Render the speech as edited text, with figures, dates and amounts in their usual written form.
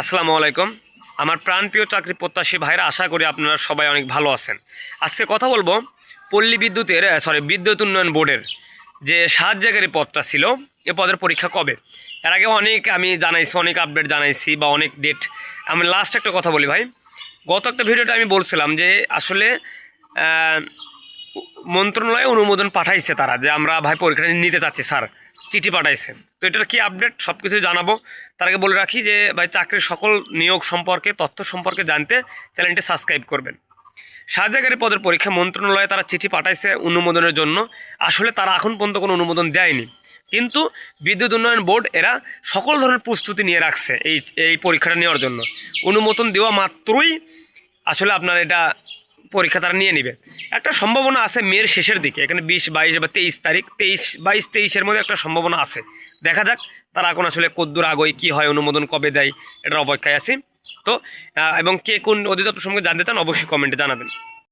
আসসালামু আলাইকুম। আমার প্রাণপ্রিয় চাকরি প্রত্যাশী ভাইরা, আশা করি আপনারা সবাই অনেক ভালো আছেন। আজকে কথা বলবো পল্লী বিদ্যুতের বিদ্যুৎ উন্নয়ন বোর্ডের যে সাহায্যকারী পদটা ছিল, এ পদের পরীক্ষা কবে। এর আগে অনেক আমি জানাইছি, অনেক আপডেট জানাইছি বা অনেক ডেট। আমি লাস্ট একটা কথা বলি ভাই, গত একটা ভিডিওতে আমি বলছিলাম যে আসলে মন্ত্রণালয়ে অনুমোদন পাঠাইছে তারা, যে আমরা ভাই পরীক্ষাটা নিতে চাচ্ছি স্যার, চিঠি পাঠাইছে। তো এটার কি আপডেট সব কিছু জানাবো। তার আগে বলে রাখি যে ভাই চাকরির সকল নিয়োগ সম্পর্কে, তথ্য সম্পর্কে জানতে চ্যানেলটি সাবস্ক্রাইব করবেন। সাহায্যকারী পদের পরীক্ষা মন্ত্রণালয়ে তারা চিঠি পাঠাইছে অনুমোদনের জন্য। আসলে তারা এখন পর্যন্ত কোনো অনুমোদন দেয়নি, কিন্তু বিদ্যুৎ উন্নয়ন বোর্ড এরা সকল ধরনের প্রস্তুতি নিয়ে রাখছে এই পরীক্ষাটা নেওয়ার জন্য। অনুমোদন দেওয়া মাত্রই আসলে আপনার এটা পরীক্ষা তারা নিয়ে নেবে। একটা সম্ভাবনা আছে মের শেষের দিকে, এখানে 20, 22 বা 23 তারিখ, 23, 22, 23-এর মধ্যে একটা সম্ভাবনা আছে। দেখা যাক তারা এখন আসলে কদ্দূর আগে কী হয়, অনুমোদন কবে দেয়, এটার অপেক্ষায় আছি। তো এবং কে কোন অধিদপ্তর সম্পর্কে জানতে চান অবশ্যই কমেন্টে জানাবেন।